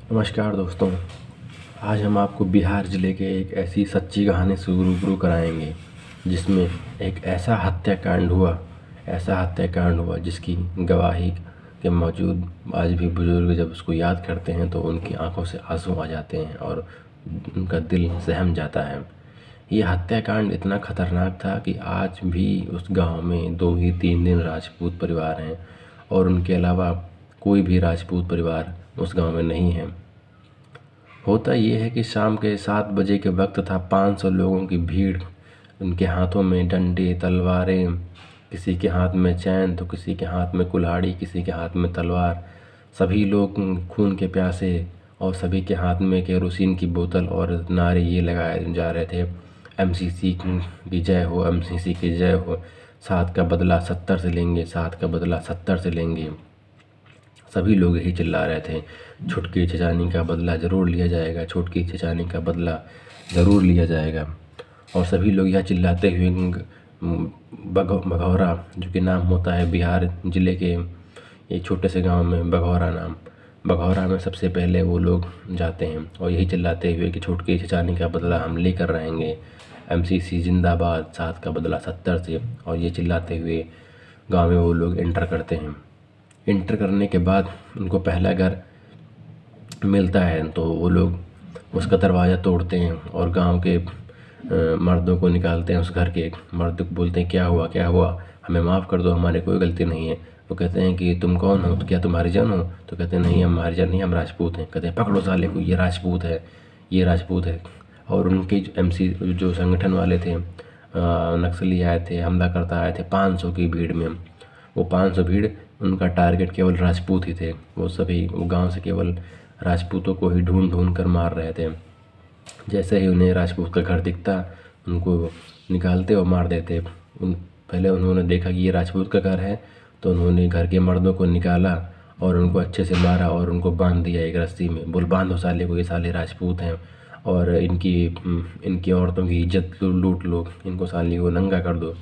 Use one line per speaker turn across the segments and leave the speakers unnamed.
नमस्कार दोस्तों। आज हम आपको बिहार ज़िले के एक ऐसी सच्ची कहानी से रूबरू कराएंगे जिसमें एक ऐसा हत्याकांड हुआ जिसकी गवाही के मौजूद आज भी बुजुर्ग जब उसको याद करते हैं तो उनकी आंखों से आंसू आ जाते हैं और उनका दिल सहम जाता है। ये हत्याकांड इतना खतरनाक था कि आज भी उस गांव में 2 ही 3 दिन राजपूत परिवार हैं और उनके अलावा कोई भी राजपूत परिवार उस गांव में नहीं है। होता ये है कि शाम के 7 बजे के वक्त था। 500 लोगों की भीड़, उनके हाथों में डंडे तलवारें, किसी के हाथ में चैन तो किसी के हाथ में कुल्हाड़ी, किसी के हाथ में तलवार। सभी लोग खून के प्यासे और सभी के हाथ में केरोसिन की बोतल और नारे ये लगाए जा रहे थे, एमसीसी की जय हो, एमसीसी की जय हो, 7 का बदला 70 से लेंगे, 7 का बदला 70 से लेंगे। सभी लोग यही चिल्ला रहे थे, छुटकी चचानी का बदला ज़रूर लिया जाएगा, छुटकी चचानी का बदला ज़रूर लिया जाएगा। और सभी लोग यह चिल्लाते हुए बघौरा, जो कि नाम होता है बिहार ज़िले के एक छोटे से गांव में बघौरा में सबसे पहले वो लोग जाते हैं और यही चिल्लाते हुए कि छुटकी चचानी का बदला हम लेकर रहेंगे, एमसीसी जिंदाबाद, 7 का बदला 70 से। और ये चिल्लाते हुए गांव में वो लोग एंटर करते हैं। इंटर करने के बाद उनको पहला घर मिलता है तो वो लोग उसका दरवाज़ा तोड़ते हैं और गांव के मर्दों को निकालते हैं। उस घर के मर्द को बोलते हैं, क्या हुआ क्या हुआ, हमें माफ़ कर दो, हमारी कोई गलती नहीं है। वो कहते हैं कि तुम कौन हो, तो क्या तुम हरिजन हो? तो कहते हैं नहीं, हम हरिजन नहीं, हम राजपूत हैं। कहते हैं पकड़ो साले को, ये राजपूत है, ये राजपूत है। और उनके जो संगठन वाले थे, नक्सली आए थे, हमला करता आए थे 500 की भीड़ में। वो 500 भीड़, उनका टारगेट केवल राजपूत ही थे। वो गांव से केवल राजपूतों को ही ढूंढ ढूंढ कर मार रहे थे। जैसे ही उन्हें राजपूत का घर दिखता उनको निकालते और मार देते। पहले उन्होंने देखा कि ये राजपूत का घर है तो उन्होंने घर के मर्दों को निकाला और उनको अच्छे से मारा और उनको बांध दिया एक रस्सी में। बोल बांधो साले को, ये साले राजपूत हैं और इनकी औरतों की इज्जत लूट लो, इनको साले को नंगा कर दो।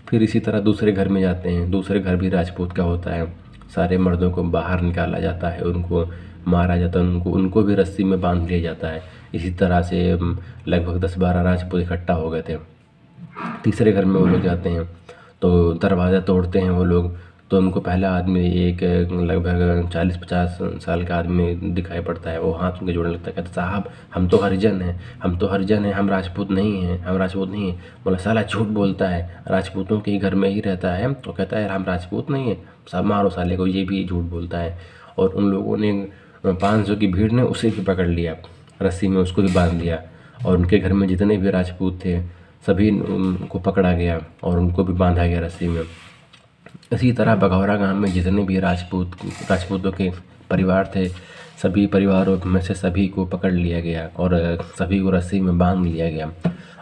फिर इसी तरह दूसरे घर में जाते हैं, दूसरे घर भी राजपूत का होता है। सारे मर्दों को बाहर निकाला जाता है, उनको मारा जाता है, उनको भी रस्सी में बांध लिया जाता है। इसी तरह से लगभग 10-12 राजपूत इकट्ठा हो गए थे। तीसरे घर में वो लोग जाते हैं तो दरवाज़ा तोड़ते हैं वो लोग। तो उनको पहला आदमी एक लगभग 40-50 साल का आदमी दिखाई पड़ता है। वो हाथ उनके जोड़ने लगता है, कहता साहब हम तो हरिजन हैं, हम राजपूत नहीं हैं। बोला साला झूठ बोलता है, राजपूतों के घर में ही रहता है। तो कहता है हम राजपूत नहीं हैं, सब मारो साले को, ये भी झूठ बोलता है। और उन लोगों ने 500 की भीड़ ने उसे भी पकड़ लिया, रस्सी में उसको भी बांध दिया। और उनके घर में जितने भी राजपूत थे सभी उनको पकड़ा गया और उनको भी बांधा गया रस्सी में। इसी तरह बघौरा गांव में जितने भी राजपूतों के परिवार थे, सभी परिवारों में से सभी को पकड़ लिया गया और सभी को रस्सी में बांध लिया गया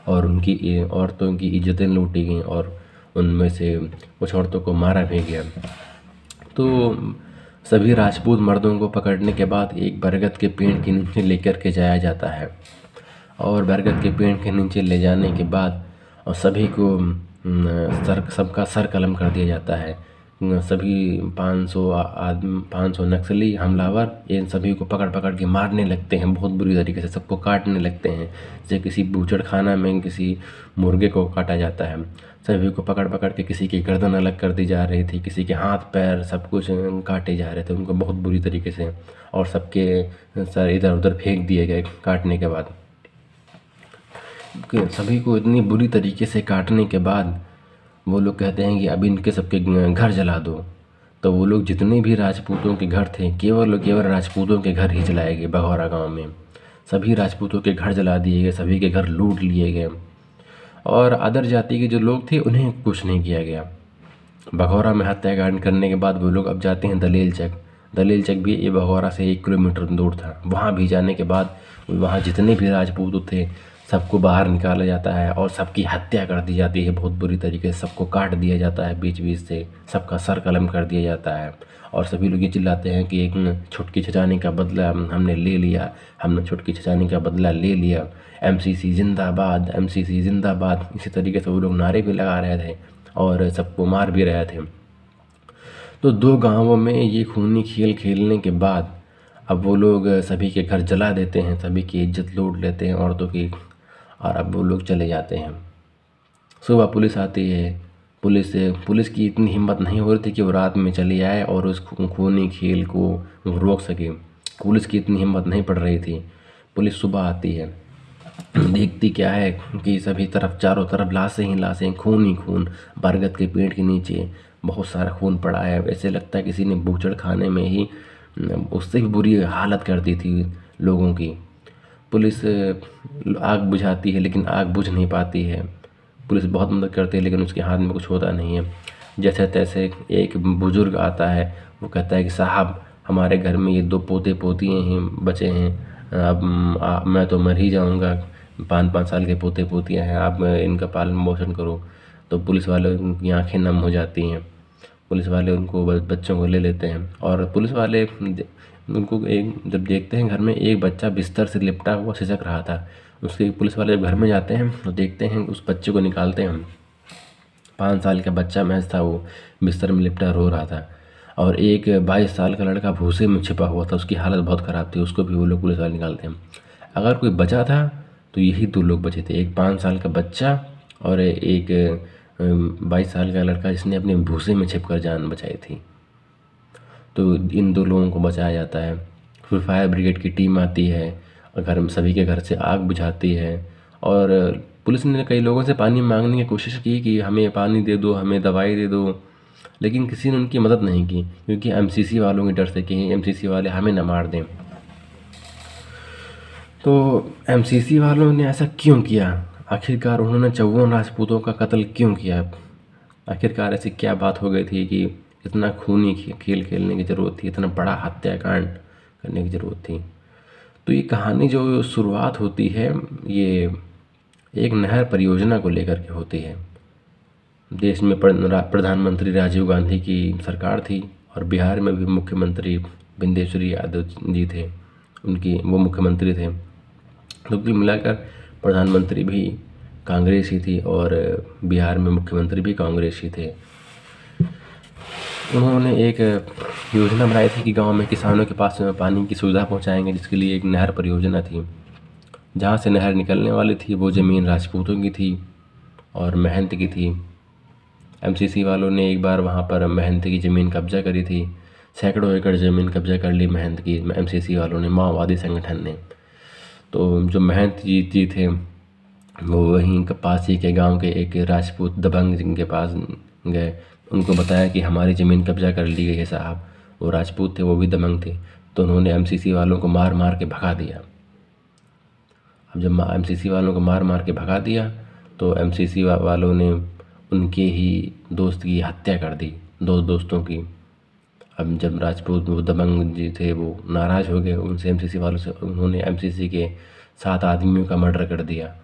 और उनकी औरतों की इज्जतें लूटी गईं और उनमें से कुछ औरतों को मारा भी गया। तो सभी राजपूत मर्दों को पकड़ने के बाद एक बरगद के पेड़ के नीचे लेकर के जाया जाता है और बरगद के पेड़ के नीचे ले जाने के बाद और सभी को सबका सर कलम कर दिया जाता है। सभी 500 नक्सली हमलावर इन सभी को पकड़ पकड़ के मारने लगते हैं, बहुत बुरी तरीके से सबको काटने लगते हैं, जैसे किसी बूचड़खाना में किसी मुर्गे को काटा जाता है। सभी को पकड़ पकड़ के किसी की गर्दन अलग कर दी जा रही थी, किसी के हाथ पैर सब कुछ काटे जा रहे थे उनको बहुत बुरी तरीके से, और सबके सर इधर उधर फेंक दिए गए काटने के बाद। सभी को इतनी बुरी तरीके से काटने के बाद वो लोग कहते हैं कि अब इनके सबके घर जला दो। तो वो लोग जितने भी राजपूतों के घर थे केवल राजपूतों के घर ही जलाए गए। बघौरा गांव में सभी राजपूतों के घर जला दिए गए, सभी के घर लूट लिए गए और अदर जाति के जो लोग थे उन्हें कुछ नहीं किया गया। बघौरा में हत्याकांड करने के बाद वो लोग अब जाते हैं दलेल चक भी ये बघौरा से 1 किलोमीटर दूर था। वहाँ भी जाने के बाद वहाँ जितने भी राजपूत थे सबको बाहर निकाला जाता है और सबकी हत्या कर दी जाती है बहुत बुरी तरीके से। सबको काट दिया जाता है बीच बीच से, सबका सर कलम कर दिया जाता है और सभी लोग ये चिल्लाते हैं कि एक छुटकी चचानी का बदला हमने ले लिया, छुटकी चचानी का बदला ले लिया, एमसीसी जिंदाबाद, एमसीसी जिंदाबाद। इसी तरीके से वो लोग नारे भी लगा रहे थे और सबको मार भी रहे थे। तो 2 गांवों में ये खूनी खेल खेलने के बाद अब वो लोग सभी के घर जला देते हैं, सभी की इज्जत लूट लेते हैं औरतों की, और अब वो लोग चले जाते हैं। सुबह पुलिस आती है। पुलिस की इतनी हिम्मत नहीं हो रही थी कि वो रात में चली आए और उस खूनी खेल को रोक सके। पुलिस की इतनी हिम्मत नहीं पड़ रही थी। पुलिस सुबह आती है, देखती क्या है कि सभी तरफ, चारों तरफ लाशें ही लाशें, खून ही खून। बरगद के पेड़ के नीचे बहुत सारा खून पड़ा है। ऐसे लगता है किसी ने बूचड़ खाने में ही उससे भी बुरी हालत कर दी थी लोगों की। पुलिस आग बुझाती है लेकिन आग बुझ नहीं पाती है। पुलिस बहुत मदद करती है लेकिन उसके हाथ में कुछ होता नहीं है। जैसे तैसे एक बुजुर्ग आता है, वो कहता है कि साहब, हमारे घर में ये 2 पोते पोतियाँ हैं बचे हैं, अब मैं तो मर ही जाऊंगा। 5-5 साल के पोते पोतियाँ हैं, आप इनका पालन पोषण करो। तो पुलिस वाले, उनकी आंखें नम हो जाती हैं। पुलिस वाले उनको बच्चों को ले लेते हैं, और पुलिस वाले उनको जब देखते हैं घर में एक बच्चा बिस्तर से लिपटा हुआ सिसक रहा था, उसके पुलिस वाले जब घर में जाते हैं तो देखते हैं उस बच्चे को निकालते हैं। 5 साल का बच्चा महज था, वो बिस्तर में लिपटा रो रहा था। और एक 22 साल का लड़का भूसे में छिपा हुआ था, उसकी हालत बहुत ख़राब थी, उसको भी वो लोग पुलिस वाले निकालते हैं। अगर कोई बचा था तो यही 2 लोग बचे थे, एक 5 साल का बच्चा और एक 22 साल का लड़का जिसने अपने भूसे में छिपकर जान बचाई थी। तो इन 2 लोगों को बचाया जाता है। फिर फायर ब्रिगेड की टीम आती है और घर में सभी के घर से आग बुझाती है। और पुलिस ने कई लोगों से पानी मांगने की कोशिश की कि हमें पानी दे दो, हमें दवाई दे दो, लेकिन किसी ने उनकी मदद नहीं की, क्योंकि एमसीसी वालों के डर से कि एमसीसी वाले हमें न मार दें। तो एमसीसी वालों ने ऐसा क्यों किया? आखिरकार उन्होंने 54 राजपूतों का कत्ल क्यों किया? आखिरकार ऐसी क्या बात हो गई थी कि इतना खूनी खेल खेलने की ज़रूरत थी, इतना बड़ा हत्याकांड करने की ज़रूरत थी? तो ये कहानी जो शुरुआत होती है, ये एक नहर परियोजना को लेकर के होती है। देश में प्रधानमंत्री राजीव गांधी की सरकार थी, और बिहार में भी मुख्यमंत्री विंदेश्वरी यादव जी थे, वो मुख्यमंत्री थे। तो कुल मिलाकर प्रधानमंत्री भी कांग्रेस ही थी और बिहार में मुख्यमंत्री भी कांग्रेस ही थे। उन्होंने एक योजना बनाई थी कि गांव में किसानों के पास पानी की सुविधा पहुंचाएंगे, जिसके लिए एक नहर परियोजना थी। जहां से नहर निकलने वाली थी वो ज़मीन राजपूतों की थी और महंत की थी। एमसीसी वालों ने एक बार वहां पर महंत की ज़मीन कब्जा करी थी, सैकड़ों एकड़ ज़मीन कब्जा कर ली महंत की, एमसीसी वालों ने, माओवादी संगठन ने। तो जो महंत जी थे वो वहीं पास ही के गांव के एक राजपूत दबंग जिनके पास गए, उनको बताया कि हमारी ज़मीन कब्जा कर ली गई है साहब। वो राजपूत थे, वो भी दबंग थे। तो उन्होंने एमसीसी वालों को मार मार के भगा दिया। अब जब एमसीसी वालों को मार मार के भगा दिया तो एमसीसी वालों ने उनके ही दोस्त की हत्या कर दी, 2 दोस्तों की। अब जब राजपूत वो दबंग जी थे वो नाराज़ हो गए उनसे, एमसीसी वालों से, उन्होंने एमसीसी के 7 आदमियों का मर्डर कर दिया।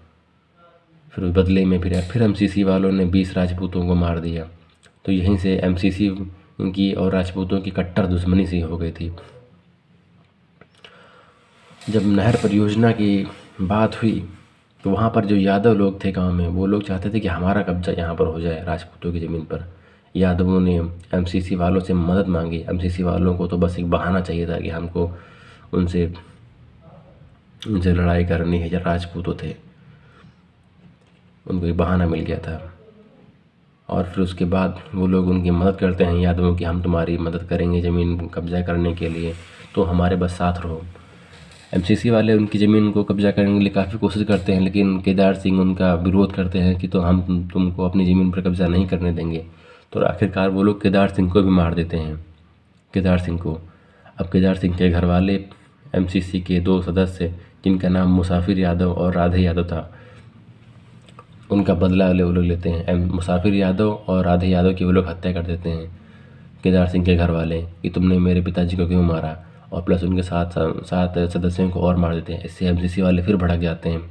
फिर बदले में फिर एमसीसी वालों ने 20 राजपूतों को मार दिया। तो यहीं से एमसीसी की और राजपूतों की कट्टर दुश्मनी सी हो गई थी। जब नहर परियोजना की बात हुई तो वहाँ पर जो यादव लोग थे गांव में, वो लोग चाहते थे कि हमारा कब्जा यहाँ पर हो जाए राजपूतों की ज़मीन पर। यादवों ने एमसीसी वालों से मदद मांगी। एमसीसी वालों को तो बस एक बहाना चाहिए था कि हमको उनसे लड़ाई करनी है, या राजपूतों थे, उनको एक बहाना मिल गया था। और फिर उसके बाद वो लोग उनकी मदद करते हैं यादवों की, हम तुम्हारी मदद करेंगे ज़मीन कब्जा करने के लिए, तो हमारे बस साथ रहो। एमसीसी वाले उनकी ज़मीन को कब्जा करने के लिए काफ़ी कोशिश करते हैं, लेकिन केदार सिंह उनका विरोध करते हैं कि तो हम तुमको अपनी ज़मीन पर कब्जा नहीं करने देंगे। तो आखिरकार वो लोग केदार सिंह को भी मार देते हैं, केदार सिंह को। अब केदार सिंह के घर वाले एमसीसी के 2 सदस्य, जिनका नाम मुसाफिर यादव और राधे यादव था, उनका बदला वो लोग लेते हैं। मुसाफिर यादव और राधे यादव की वो लोग हत्या कर देते हैं केदार सिंह के घर वाले, कि तुमने मेरे पिताजी को क्यों मारा, और प्लस उनके 7 सदस्यों को और मार देते हैं। इससे एमसीसी वाले फिर भड़क जाते हैं।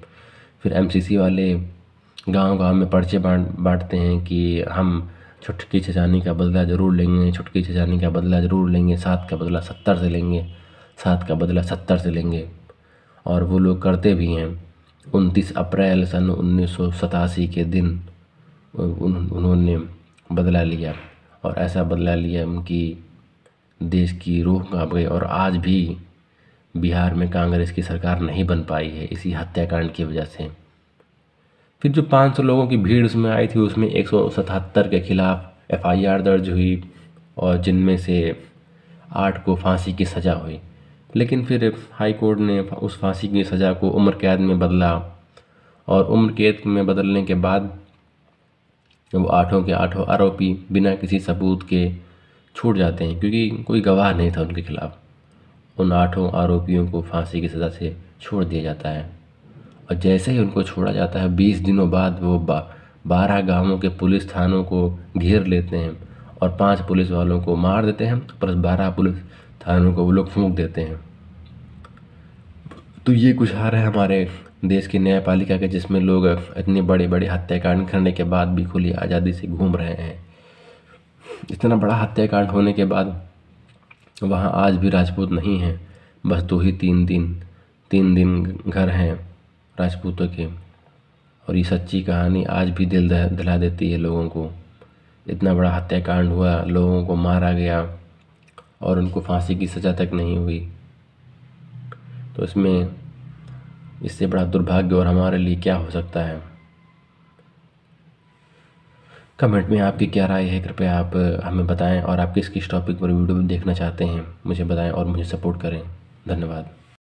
फिर एमसीसी वाले गांव-गांव में पर्चे बांटते हैं कि हम छुटकी छजानी का बदला ज़रूर लेंगे, छुटकी छजानी का बदला ज़रूर लेंगे, 7 का बदला 70 से लेंगे, 7 का बदला 70 से लेंगे। और वो लोग करते भी हैं। 29 अप्रैल सन 1987 के दिन उन्होंने बदला लिया, और ऐसा बदला लिया उनकी देश की रूह काँप गई। और आज भी बिहार में कांग्रेस की सरकार नहीं बन पाई है इसी हत्याकांड की वजह से। फिर जो 500 लोगों की भीड़ उसमें आई थी, उसमें 177 के खिलाफ FIR दर्ज हुई और जिनमें से 8 को फांसी की सज़ा हुई। लेकिन फिर हाई कोर्ट ने उस फांसी की सज़ा को उम्र कैद में बदला और उम्र कैद में बदलने के बाद वो 8 के 8 आरोपी बिना किसी सबूत के छूट जाते हैं, क्योंकि कोई गवाह नहीं था उनके खिलाफ। उन 8 आरोपियों को फांसी की सज़ा से छोड़ दिया जाता है और जैसे ही उनको छोड़ा जाता है 20 दिनों बाद वो 12 गांवों के पुलिस थानों को घेर लेते हैं और 5 पुलिस वालों को मार देते हैं, प्लस 12 पुलिस थानों को वो लोग फूंक देते हैं। तो ये कुछ हाल है हमारे देश की न्यायपालिका के, जिसमें लोग इतने बड़े बड़े हत्याकांड करने के बाद भी खुली आज़ादी से घूम रहे हैं। इतना बड़ा हत्याकांड होने के बाद वहाँ आज भी राजपूत नहीं हैं, बस 2 ही 3 दिन घर हैं राजपूतों के। और ये सच्ची कहानी आज भी दिल दिला देती है लोगों को। इतना बड़ा हत्याकांड हुआ, लोगों को मारा गया और उनको फांसी की सज़ा तक नहीं हुई। तो इससे बड़ा दुर्भाग्य और हमारे लिए क्या हो सकता है। कमेंट में आपकी क्या राय है, कृपया आप हमें बताएं और आप किस टॉपिक पर वीडियो देखना चाहते हैं मुझे बताएं और मुझे सपोर्ट करें। धन्यवाद।